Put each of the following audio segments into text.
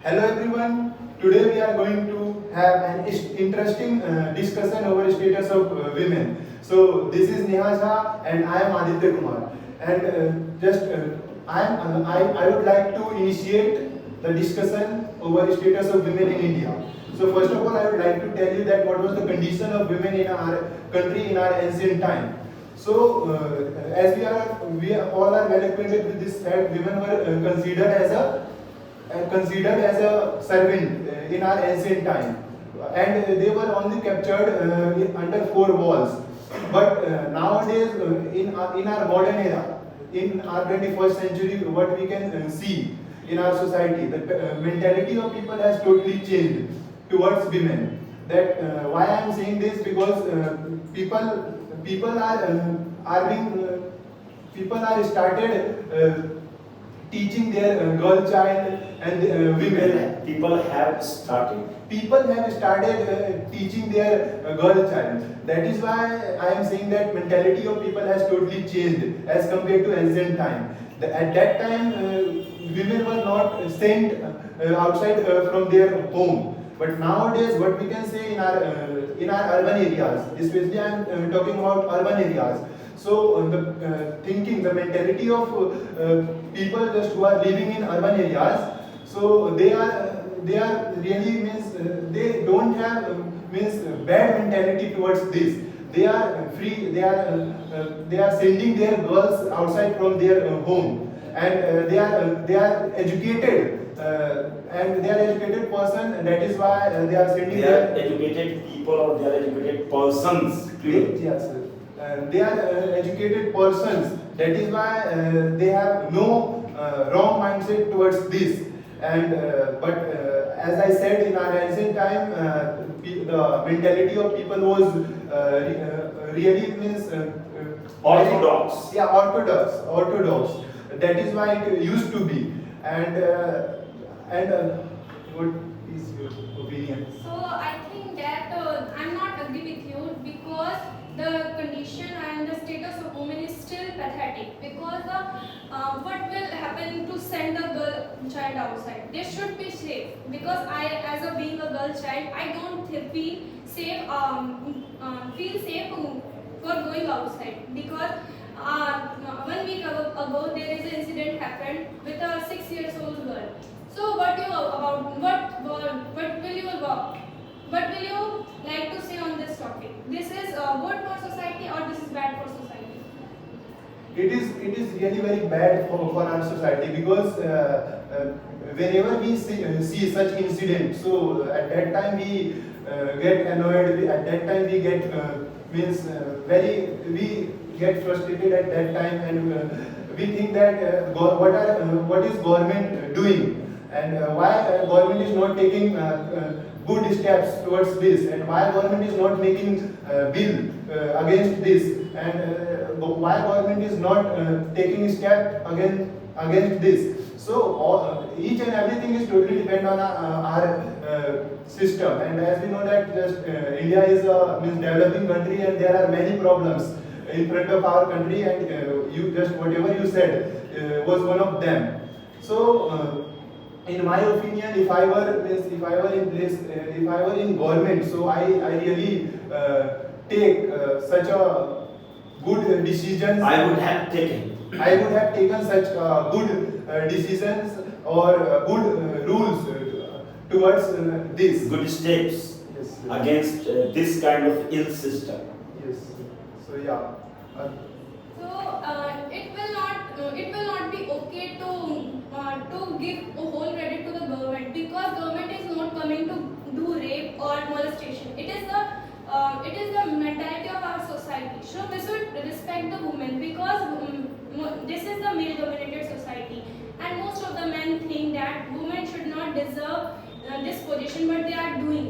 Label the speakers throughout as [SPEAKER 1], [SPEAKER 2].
[SPEAKER 1] Hello everyone. Today we are going to have an interesting discussion over status of women. So this is Neha Jha and I am Aditya Kumar. And I would like to initiate the discussion over status of women in India. So first of all, I would like to tell you that what was the condition of women in our country in our ancient time. So as we all are well acquainted with this fact, women were considered as a servant in our ancient time, and they were only captured under four walls. But nowadays, in our modern era, in our 21st century, what we can see in our society, the mentality of people has totally changed towards women. That why I am saying this, because people are being people are started teaching their girl child and women. People have started teaching their girl child. That is why I am saying that mentality of people has totally changed as compared to ancient time. At that time, women were not sent outside from their home. But nowadays, what we can say in our urban areas, especially I am talking about urban areas. So the mentality of people just who are living in urban areas, so they are really means they don't have means bad mentality towards this. They are free. They are sending their girls outside from their home, and they are educated. And they are educated person, and that is why they are sending their
[SPEAKER 2] educated people or they are educated persons.
[SPEAKER 1] yes, they are educated persons. That is why they have no wrong mindset towards this. And but as I said, in our ancient time, the mentality of people was really means
[SPEAKER 2] Orthodox.
[SPEAKER 1] Yeah, orthodox. That is why it used to be. And what is your opinion?
[SPEAKER 3] So I think that I'm not agree with you, because the condition and the status of women is still pathetic. Because what will happen to send a girl child outside? They should be safe. Because I, as a being a girl child, I don't feel safe. Feel safe for going outside, because 1 week ago there is an incident happened with a 6 years old girl. So what will you like to say on this topic? This is good for society or this is bad for society?
[SPEAKER 1] It is really very bad for our society, because whenever we see such incidents, so at that time we get annoyed. At that time we get we get frustrated at that time, and we think that what is government doing, and why government is not taking good steps towards this, and why government is not making bill against this, and why government is not taking step against this. So each and everything is totally depend on our system, and as we know that just India is a developing country, and there are many problems in front of our country, and you just whatever you said was one of them. So in my opinion, if I were in place, if I were in government, so I really take such a good decisions.
[SPEAKER 2] I would have taken
[SPEAKER 1] such good decisions or good rules towards this.
[SPEAKER 2] good steps
[SPEAKER 1] Yes.
[SPEAKER 2] against this kind of ill system.
[SPEAKER 1] Yes. So yeah.
[SPEAKER 3] So it will not be okay to give a whole credit to the government, because government is not coming to do rape or molestation. It is the mentality of our society. So we should respect the women, because this is the male dominated society, and most of the men think that women should not deserve this position, but they are doing.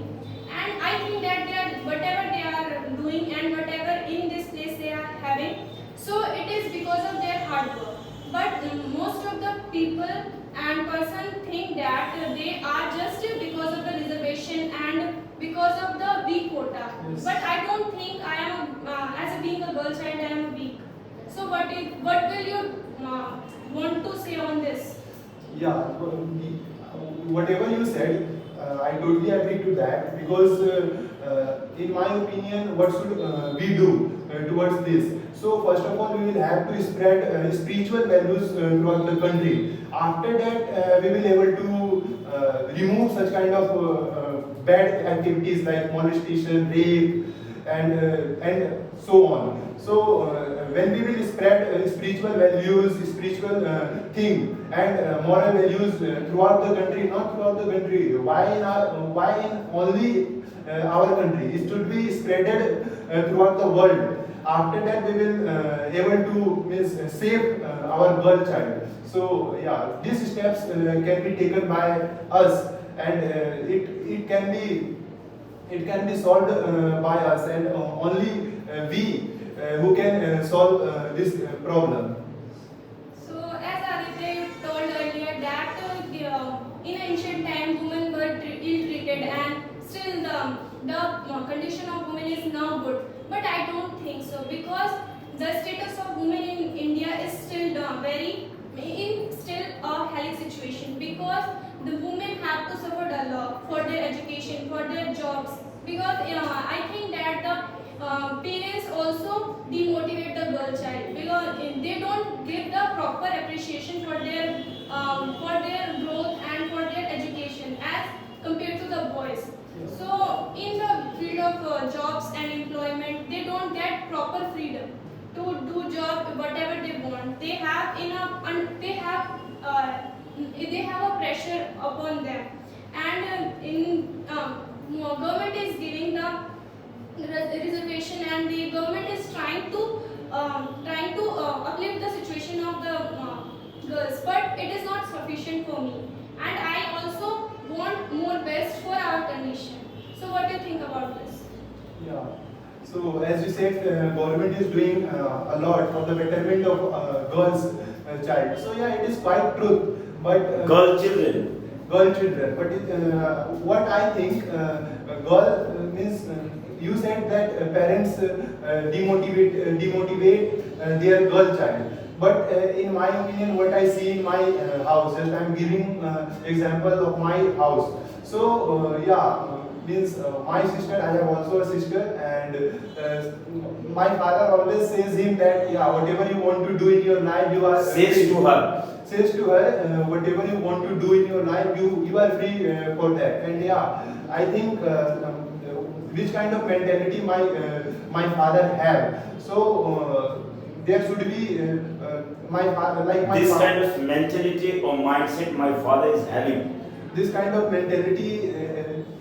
[SPEAKER 3] And I think that whatever they are doing and whatever in this place they are having, so it is because of their hard work. But most of the people and person think that they are just because of the reservation and because of the weak quota.
[SPEAKER 1] Yes.
[SPEAKER 3] But I don't think I am as a being a girl child I am weak. So what will you want to say on this?
[SPEAKER 1] Yeah, whatever you said, I totally agree to that, because in my opinion, what should we do towards this? So first of all, we will have to spread spiritual values throughout the country. After that, we will able to remove such kind of bad activities like molestation, rape, and so on. So when we will spread spiritual values, spiritual thing, and moral values throughout the country, not throughout the country. Why in only our country? It should be spreaded throughout the world. After that, we will able to save our girl child. So yeah, these steps can be taken by us, and it can be solved by us, and only we who can solve this problem.
[SPEAKER 3] So, as Aditya told earlier, that in ancient time women were ill-treated, and still the condition of women is now good. But I don't think so, because the status of women in India is still still a hellish situation, because the women have to suffer a lot for their education, for their jobs. Because I think that the parents also demotivate the girl child, because they don't give the proper appreciation for their growth and for their education as compared to the boys. So in the field of jobs and employment, they don't get proper freedom to do job whatever they want. They have a pressure upon them, and government is giving the reservation, and the government is trying to uplift the situation of the girls, but it is not sufficient for me, and I also want more best for our condition. So what do you think about this?
[SPEAKER 1] Yeah. So as you said, government is doing a lot for the betterment of girls' child. So yeah, it is quite true. But
[SPEAKER 2] Girl children.
[SPEAKER 1] girl children. But what I think, girl means you said that parents demotivate their girl child. But in my opinion, what I see in my house, just I am giving example of my house. So yeah, means my sister, I have also a sister, and my father always says him that yeah, whatever you want to do in your life, you are
[SPEAKER 2] Says to her.
[SPEAKER 1] says to her, whatever you want to do in your life, you are free for that. And yeah, I think which kind of mentality my father have. So there should be my father like my
[SPEAKER 2] This
[SPEAKER 1] father.
[SPEAKER 2] kind of mentality or mindset my father is having.
[SPEAKER 1] This kind of mentality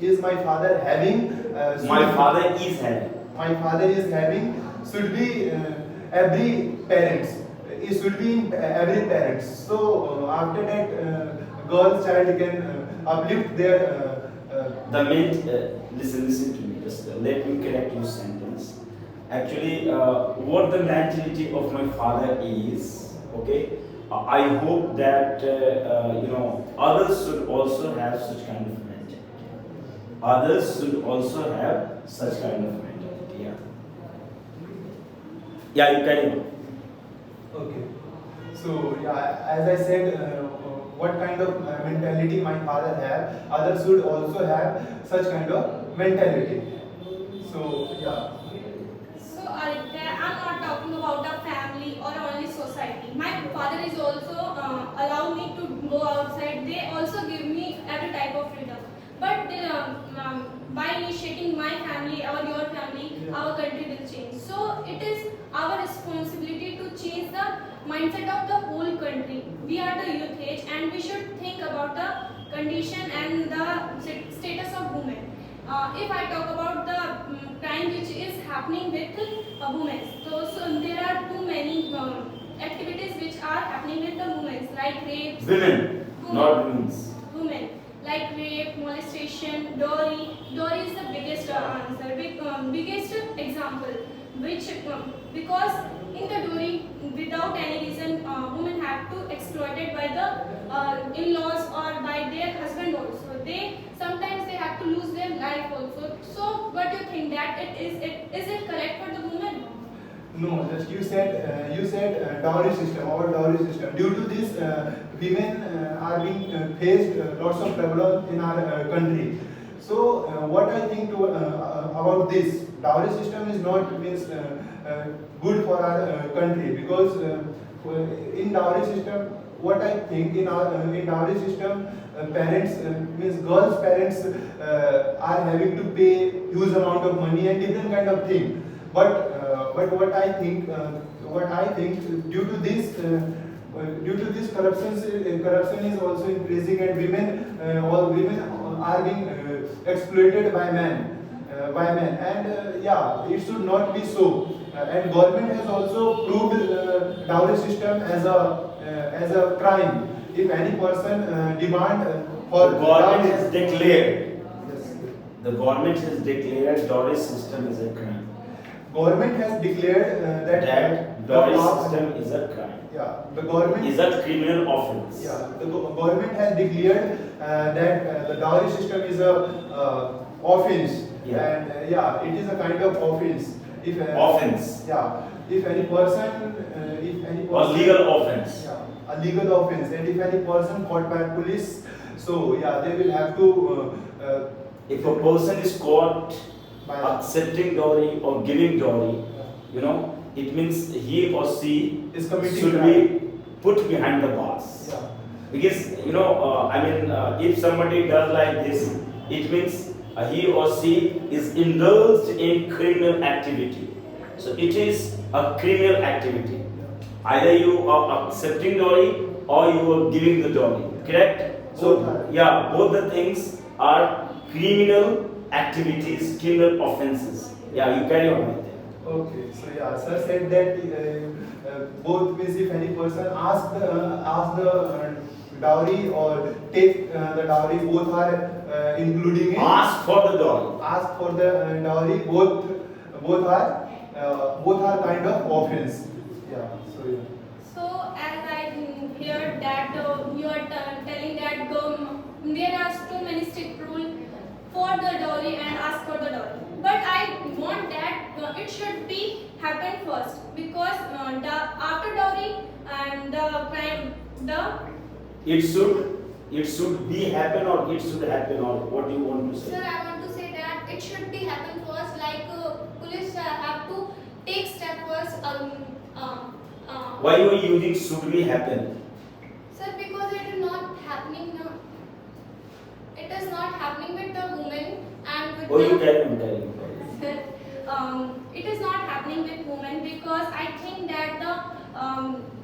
[SPEAKER 1] is my father having.
[SPEAKER 2] My father is having.
[SPEAKER 1] My father is having should be every parents. It should be in every parents. So after that, girl child can uplift their.
[SPEAKER 2] Listen to me. Just let me correct your sentence. Actually, what the mentality of my father is, okay. I hope that others should also have such kind of mentality. Others should also have such kind of mentality. Yeah. Yeah, you carry on.
[SPEAKER 1] Okay. So yeah, as I said, what kind of mentality my father have, others should also have such kind of mentality. So yeah.
[SPEAKER 3] So Aditya, I'm not talking about a family or only society. My father is also allow me to go outside. They also give me every type of freedom. But by initiating my family or your family, our country will change. So it is our responsibility to change the mindset of the whole country. We are the youth age, and we should think about the condition and the status of women. If I talk about the crime which is happening with women, so there are too many activities which are happening with the women, like rape.
[SPEAKER 2] Women, not women.
[SPEAKER 3] Women, like rape, molestation, dowry. Dowry is the biggest biggest example. Which because in the dowry, without any reason, women have to exploited by the in-laws or by their husband also. Sometimes they have to lose their life also. So what do you think, that is it correct for the women?
[SPEAKER 1] No, just you said dowry system, our dowry system. Due to this, women are being faced lots of problems in our country. So what I think about this dowry system is not means good for our country, because in dowry system, what I think in dowry system, parents means girls' parents are having to pay huge amount of money and different kind of thing. But what I think due to this corruption is also increasing, and all women are being exploited by men, and yeah, it should not be so. And government has also proved dowry system as a crime. If any person demand for
[SPEAKER 2] The government
[SPEAKER 1] dowry-
[SPEAKER 2] has declared.
[SPEAKER 1] Yes.
[SPEAKER 2] The government has declared dowry system is a crime.
[SPEAKER 1] Government has declared
[SPEAKER 2] That dowry system is a crime.
[SPEAKER 1] Yeah, the government
[SPEAKER 2] Is a criminal offense.
[SPEAKER 1] Yeah, the government has declared that the dowry system is a offense,
[SPEAKER 2] Yeah.
[SPEAKER 1] and yeah, it is a kind of offense. If
[SPEAKER 2] Offense.
[SPEAKER 1] yeah, if any person,
[SPEAKER 2] Or legal offense.
[SPEAKER 1] yeah, a legal offense, and if any person caught by police, so yeah, they will have to
[SPEAKER 2] If a person is caught
[SPEAKER 1] by
[SPEAKER 2] accepting dowry or giving dowry, you know, it means he or she
[SPEAKER 1] is committing
[SPEAKER 2] should
[SPEAKER 1] crime.
[SPEAKER 2] be put behind the bars.
[SPEAKER 1] Yeah.
[SPEAKER 2] Because, you know, if somebody does like this, it means he or she is indulged in criminal activity. So it is a criminal activity. Either you are accepting dowry or you are giving the dowry. Correct? So,
[SPEAKER 1] Both are.
[SPEAKER 2] yeah, both the things are criminal activities, criminal offenses. Yeah, you carry on with that.
[SPEAKER 1] Okay, so yeah, sir said that both means if any person ask the dowry or take the dowry, both are including it.
[SPEAKER 2] Ask for the dowry.
[SPEAKER 1] Ask for the dowry, both are kind of offense. Yeah. So yeah.
[SPEAKER 3] So as I hear that you are telling that there are too many strict rules for the dowry and ask for the dowry. But I want that it should be happen first, because after dowry and the crime,
[SPEAKER 2] It should be happen, or it should happen, or what do you want to
[SPEAKER 3] sir,
[SPEAKER 2] say?
[SPEAKER 3] I want to say that it should be happen first. Like police have to take step first.
[SPEAKER 2] Why you are using should be happen?
[SPEAKER 3] Sir, because it is not happening now. It is not happening with the women and with
[SPEAKER 2] Oh, you
[SPEAKER 3] the.
[SPEAKER 2] carry on, carry on.
[SPEAKER 3] Sir, it is not happening with women, because I think that the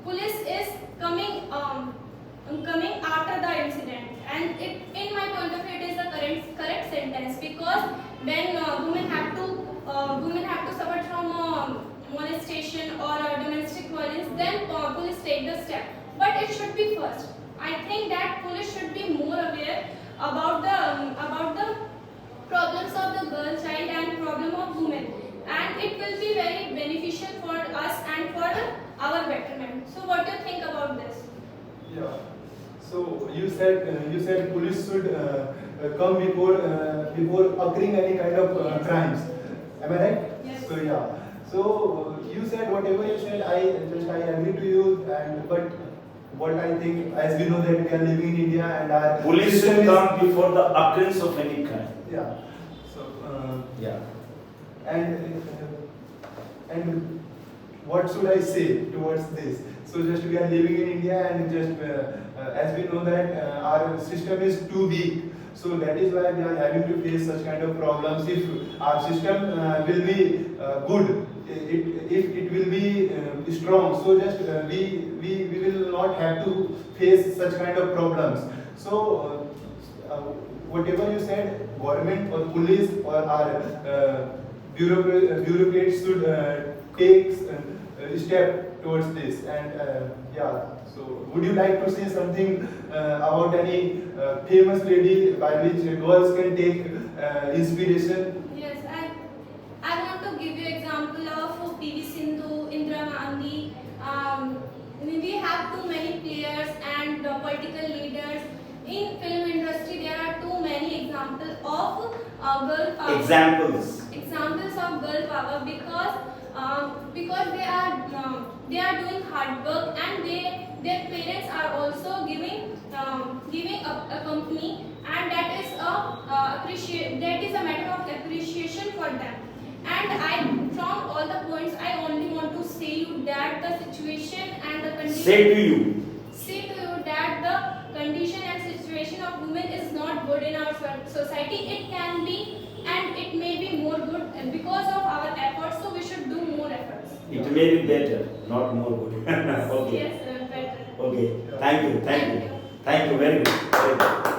[SPEAKER 3] police is coming after the incident, and in my point of view, it is the correct sentence, because when women have to suffer from molestation or domestic violence, then police take the step. But it should be first. I think that police should be more aware about the problems of the girl child and problem of women, and it will be very beneficial for us and for our betterment. So what do you think about this?
[SPEAKER 1] Yeah. So you said police should come before occurring any kind of crimes. Am I right?
[SPEAKER 3] Yes.
[SPEAKER 1] So yeah. So you said whatever you said, I agree to you. But what I think, as we know that we are living in India and our
[SPEAKER 2] Police
[SPEAKER 1] system
[SPEAKER 2] should
[SPEAKER 1] is-
[SPEAKER 2] come before the occurrence of any crime.
[SPEAKER 1] Yeah. So
[SPEAKER 2] Yeah.
[SPEAKER 1] and what should I say towards this? So just we are living in India, and just as we know that our system is too weak. So that is why we are having to face such kind of problems. If our system will be good, if it will be strong, so just we will not have to face such kind of problems. So whatever you said, government or police or our bureaucrats should take step towards this. And yeah, so would you like to say something about any famous lady by which girls can take inspiration?
[SPEAKER 3] Yes, I want to give you example of PV Sindhu, Indira Gandhi. We have too many players and political leaders. In film industry, there are too many examples of girl power. Examples of girl power, because they are doing hard work, and their parents are also giving a company, and that is a matter of appreciation for them. And from all the points, I only want to say you that the situation and the condition.
[SPEAKER 2] Say to you.
[SPEAKER 3] Say to you that the condition and situation of women is not good in our society. It can be and it may be more good because of our efforts. So we should do more efforts.
[SPEAKER 2] It may be better, not more good. Okay.
[SPEAKER 3] Yes, better.
[SPEAKER 2] Okay. Thank you. Thank you.
[SPEAKER 3] Thank you.
[SPEAKER 2] Thank you. Very good. Very good.